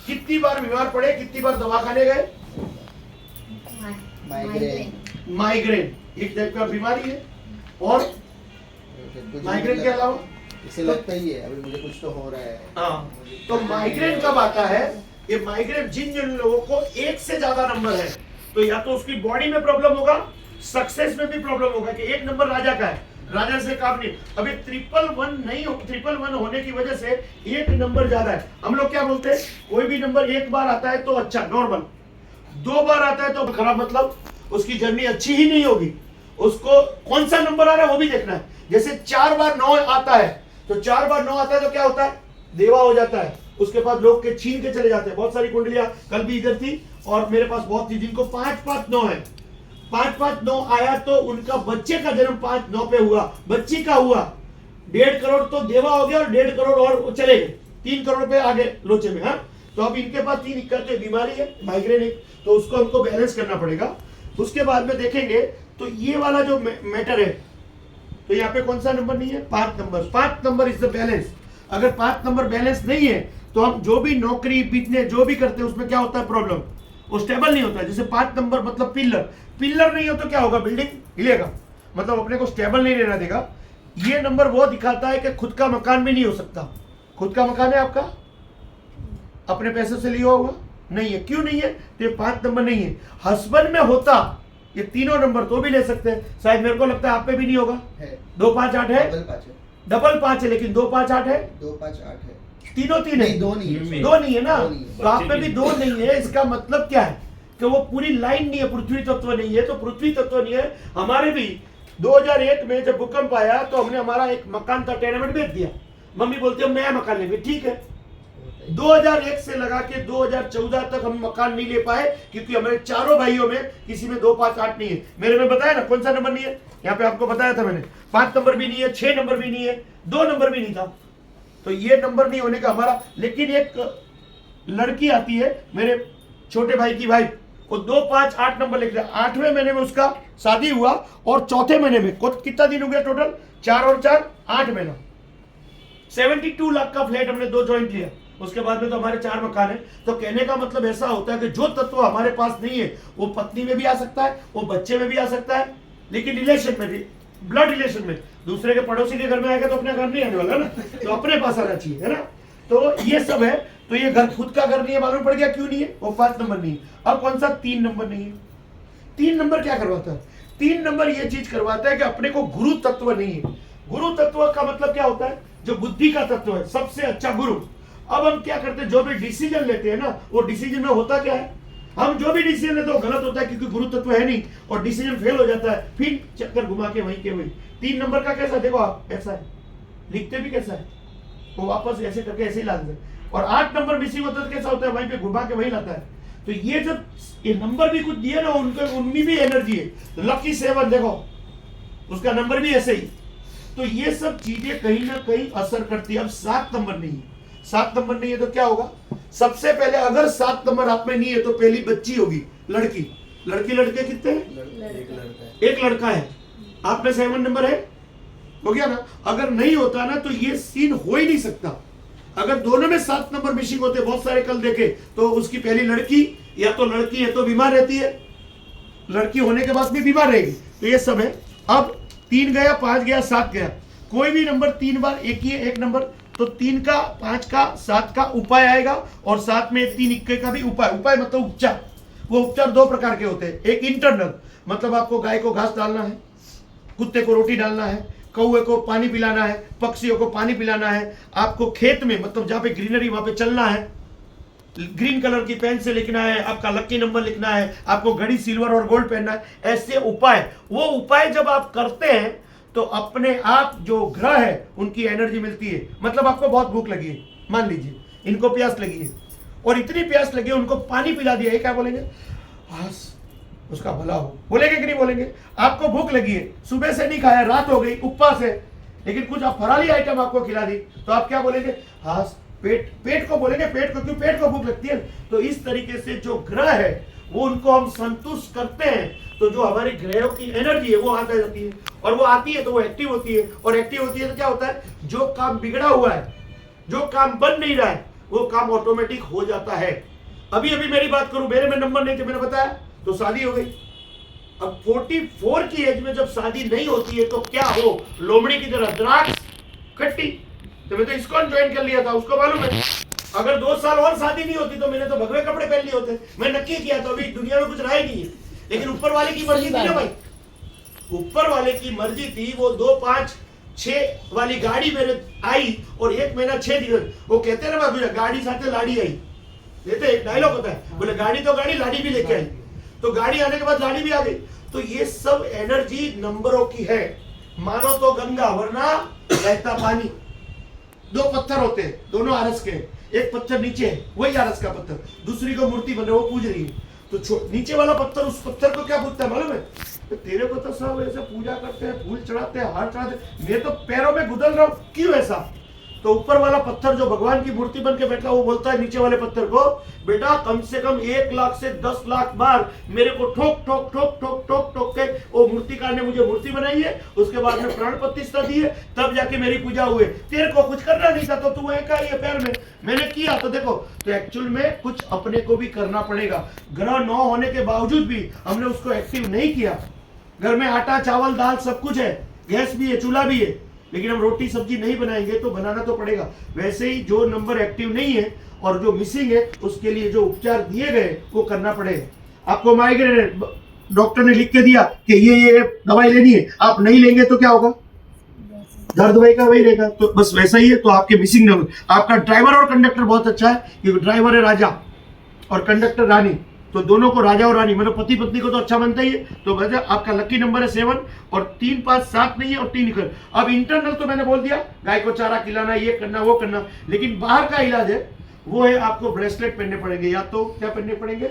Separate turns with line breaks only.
कितनी बार बीमार पड़े, कितनी बार दवा खाने गए? माइग्रेन एक टाइप का बीमारी है। और माइग्रेन के अलावा
इसे लगता ही है अभी मुझे कुछ तो हो रहा है।
हाँ, तो माइग्रेन कब आता है? ये माइग्रेन जिन जिन लोगों को एक से ज्यादा नंबर है, तो या तो उसकी बॉडी में प्रॉब्लम होगा, सक्सेस में भी प्रॉब्लम होगा कि एक नंबर राजा का है, राजा से काम नहीं। अभी 111 नहीं हो, 111 होने की वजह से एक नंबर ज्यादा है। हम लोग क्या बोलते हैं, कोई भी नंबर एक बार आता है तो अच्छा नॉर्मल, 2 बार आता है तो खराब, मतलब उसकी जर्नी अच्छी ही नहीं होगी। उसको कौन सा नंबर आ रहा है वो भी देखना है। जैसे 4 बार 9 आता है, तो 4 बार 9 आता है तो क्या होता है, देवा हो जाता है। उसके बाद लोग के छीन के चले जाते हैं। बहुत सारी कुंडलियां कल भी इधर थी और मेरे पास बहुत थी जिनको 5-5-9 है। 5-5-9 आया तो उनका बच्चे का जन्म 5-9 पे हुआ, बच्ची का हुआ, 1.5 करोड़ तो देवा हो गया और 1.5 करोड़ और चले गए, 3 करोड़ पे आगे लोचे में। हाँ, तो अब इनके पास 3 इकट्ठे बीमारी है, माइग्रेन है, तो उसको हमको बैलेंस करना पड़ेगा। उसके बाद में देखेंगे तो ये वाला जो मैटर है, तो यहाँ पे कौन सा नंबर नहीं है, 5 number. 5 number is the balance. अगर 5 नंबर बैलेंस नहीं है तो हम जो भी नौकरी बिजनेस जो भी करते हैं उसमें क्या होता है, प्रॉब्लम, वो स्टेबल नहीं होता है। जैसे 5 नंबर मतलब पिलर नहीं हो तो क्या होगा, बिल्डिंग हिलेगा, मतलब अपने को स्टेबल नहीं रहना देगा। ये नंबर वो दिखाता है कि खुद का मकान भी नहीं हो सकता। खुद का मकान है आपका, अपने पैसे से लिया होगा, नहीं है। क्यों नहीं है? तो ये 5 नंबर नहीं है। हस्बैंड में होता ये तीनों नंबर तो भी ले सकते हैं, शायद मेरे को लगता है आप पे भी नहीं होगा। 2-5-8 है, डबल 5 है, लेकिन 2-5-8 है,
2-5-8 है,
तीनों 3 है,
दो नहीं
है ना, तो आप में भी 2 नहीं है। इसका मतलब क्या है कि वो पूरी लाइन नहीं है, पृथ्वी तत्व नहीं है। तो पृथ्वी तत्व नहीं है। हमारे भी 2001 में जब भूकंप आया तो हमने हमारा एक मकान था टेनेमेंट बेच दिया। मम्मी बोलती है नया मकान लेंगे, ठीक है। 2001 से लगा के 2014 तक हम मकान नहीं ले पाए क्योंकि हमारे चारों भाइयों में किसी में 2-5-8 नहीं है। मेरे में बताया ना कौन सा नंबर नहीं है, यहाँ पे आपको बताया था मैंने। 5 नंबर भी नहीं है, 6 नंबर भी नहीं है, 2 नंबर भी नहीं था। तो ये नंबर नहीं होने का हमारा। लेकिन एक लड़की आती है, मेरे छोटे भाई की वाइफ, वो 2-5-8 नंबर लिख रहा है। 8वें महीने में उसका शादी हुआ और 4थे महीने में कितना दिन हो गया टोटल, 4 और 4 8 महीना। 72 लाख का फ्लैट हमने 2 जॉइंट लिया। उसके बाद में तो हमारे 4 मकान है। तो कहने का मतलब ऐसा होता है कि जो तत्व हमारे पास नहीं है वो पत्नी में भी आ सकता है, वो बच्चे में भी आ सकता है, लेकिन रिलेशन में भी, ब्लड रिलेशन में। दूसरे के पड़ोसी के घर में आएगा तो अपने घर नहीं आने वाला ना, तो अपने पास आना चाहिए, है ना। तो ये सब है। तो ये घर खुद का घर नहीं है, मालूम पड़ गया क्यों नहीं है, वो 5 नंबर नहीं है। अब कौन सा 3 नंबर नहीं है? 3 नंबर क्या करवाता है? 3 नंबर ये चीज करवाता है कि अपने को गुरु तत्व नहीं है। गुरु तत्व का मतलब क्या होता है, जो बुद्धि का तत्व है, सबसे अच्छा गुरु। अब हम क्या करते हैं, जो भी डिसीजन लेते हैं ना, वो डिसीजन में होता क्या है, हम जो भी डिसीजन लेते हैं वो गलत होता है क्योंकि गुरु तत्व है नहीं, और डिसीजन फेल हो जाता है, फिर चक्कर घुमा के वहीं के वहीं। 3 नंबर का कैसा, देखो आप ऐसा है, लिखते भी कैसा है, वो वापस ऐसे करके ऐसे ही ला देते हैं। और 8 नंबर मिसिंग होता है तो कैसा होता है, वहीं पे घुमा के वहीं लाता है। तो ये जो ये नंबर भी कुछ दिए ना, उनमें भी एनर्जी है। लकी 7 देखो, उसका नंबर भी ऐसे ही। तो ये सब चीजें कहीं ना कहीं असर करती है। अब 7 नंबर नहीं है, 7 नंबर नहीं है तो क्या होगा, सबसे पहले अगर 7 नंबर आप में नहीं है तो पहली बच्ची होगी, लड़की। लड़के कितने हैं? एक लड़का है। आप में 7 नंबर है, हो गया ना। अगर नहीं होता ना तो ये सीन हो ही नहीं सकता। अगर दोनों में 7 नंबर मिसिंग होते, बहुत सारे कल देखे, तो उसकी पहली लड़की, या तो लड़की है तो बीमार रहती है, लड़की होने के बाद भी बीमार रहेगी। तो ये सब है। अब 3 गया, 5 गया, 7 गया। कोई भी नंबर 3 बार एक ही है, एक नंबर, तो 3 का, 5 का, 7 का उपाय आएगा, और 7 में 3 इक्के का भी उपाय। उपाय मतलब उपचार। वो उपचार 2 प्रकार के होते हैं। एक इंटरनल, मतलब आपको गाय को घास डालना है, कुत्ते को रोटी डालना है, कौवे को पानी पिलाना है, पक्षियों को पानी पिलाना है, आपको खेत में, मतलब जहाँ पे ग्रीनरी वहां पे चलना है, ग्रीन कलर की पेन से लिखना है, आपका लकी नंबर लिखना है, आपको घड़ी सिल्वर और गोल्ड पहनना है, ऐसे उपाय। वो उपाय जब आप करते हैं तो अपने आप जो ग्रह है उनकी एनर्जी मिलती है। मतलब आपको बहुत भूख लगी है, मान लीजिए इनको प्यास लगी है, और इतनी प्यास लगी है उनको पानी पिला दिया है, क्या बोलेंगे, बस उसका भला हो, बोलेंगे कि नहीं बोलेंगे। आपको भूख लगी है, सुबह से नहीं खाया, रात हो गई, उपवास है, लेकिन कुछ आप फराली आइटम आपको खिला दी, तो आप क्या बोलेंगे, हाँ पेट को बोलेंगे, पेट को, क्यों, पेट को भूख लगती है। तो इस तरीके से जो ग्रह है वो उनको हम संतुष्ट करते हैं, तो जो हमारी ग्रहों की एनर्जी है वो आ जाती है, और वो आती है तो वो एक्टिव होती है, और एक्टिव होती है तो क्या होता है, जो काम बिगड़ा हुआ है, जो काम बन नहीं रहा है, वो काम ऑटोमेटिक हो जाता है। अभी अभी मेरी बात करूं, मेरे में नंबर नहीं थे, मैंने बताया, तो शादी हो गई। अब 44 की एज में जब शादी नहीं होती है तो क्या हो, लोमड़ी की तरह द्राक्ष खट्टी। तो मैं तो इस्कॉन ज्वाइन कर लिया था, उसको मालूम है अगर 2 साल और शादी नहीं होती तो मैंने तो भगवे कपड़े पहन लिए होते। मैं नक्की किया तो अभी दुनिया में कुछ रहा ही नहीं है। लेकिन ऊपर वाले की मर्जी थी ना भाई, ऊपर वाले की मर्जी थी। वो 2, 5, 6 वाली गाड़ी मेरे आई और 1 महीना 6 दिन। वो कहते हैं ना भाई, गाड़ी साथे लाड़ी आई, देते एक डायलॉग होता है, बोले गाड़ी तो गाड़ी, लाड़ी भी लेके आई। तो गाड़ी आने के बाद लाड़ी भी आ गई। तो ये सब एनर्जी नंबरों की है। मानो तो गंगा, वरना बहता पानी। 2 पत्थर होते हैं, दोनों आरस के, एक पत्थर नीचे है, वही आरस का पत्थर, दूसरी को मूर्ति बन रही, वो पूज रही है। तो नीचे वाला पत्थर उस पत्थर को क्या पूछता है मालूम है? तो तेरे को तो सब ऐसे पूजा करते हैं, फूल चढ़ाते हैं, हार चढ़ाते हैं, मैं तो पैरों में गुदल रहा हूं, क्यों ऐसा? तो ऊपर वाला पत्थर जो भगवान की मूर्ति बन के बैठा, वो बोलता है नीचे वाले पत्थर को, बेटा कम से कम 1 लाख से 10 लाख बार मेरे को ठोक ठोक ठोक ठोक ठोक ठोक के वो मूर्तिकार ने मुझे मूर्ति बनाई है, उसके बाद में प्राण प्रतिष्ठा दी है, तब जाके मेरी पूजा हुई। तेरे को कुछ करना नहीं था तो तू एक ही है पैर में, मैंने किया। तो देखो, तो एक्चुअल में कुछ अपने को भी करना पड़ेगा। ग्रह 9 होने के बावजूद भी हमने उसको एक्टिव नहीं किया। घर में आटा चावल दाल सब कुछ है, गैस भी है, चूल्हा भी है, लेकिन हम रोटी सब्जी नहीं बनाएंगे तो बनाना तो पड़ेगा। वैसे ही जो नंबर एक्टिव नहीं है और जो मिसिंग है, उसके लिए जो उपचार दिए गए वो करना पड़ेगा। आपको माइग्रेन डॉक्टर ने लिख के दिया कि ये दवाई लेनी है, आप नहीं लेंगे तो क्या होगा? दर्द वही का वही रहेगा। तो बस वैसा ही है। तो आपके मिसिंग नंबर, आपका ड्राइवर और कंडक्टर बहुत अच्छा है, क्योंकि ड्राइवर है राजा और कंडक्टर रानी, तो दोनों को राजा और रानी, मतलब पति पत्नी को तो अच्छा बनता ही है। तो वजह आपका लकी नंबर है 7 और 3, 5, 7 नहीं है और 3 कर। अब इंटरनल तो मैंने बोल दिया, गाय को चारा खिलाना, ये करना वो करना, लेकिन बाहर का इलाज है, वो है आपको ब्रेसलेट पहनने पड़ेंगे, या तो क्या पहनने पड़ेंगे,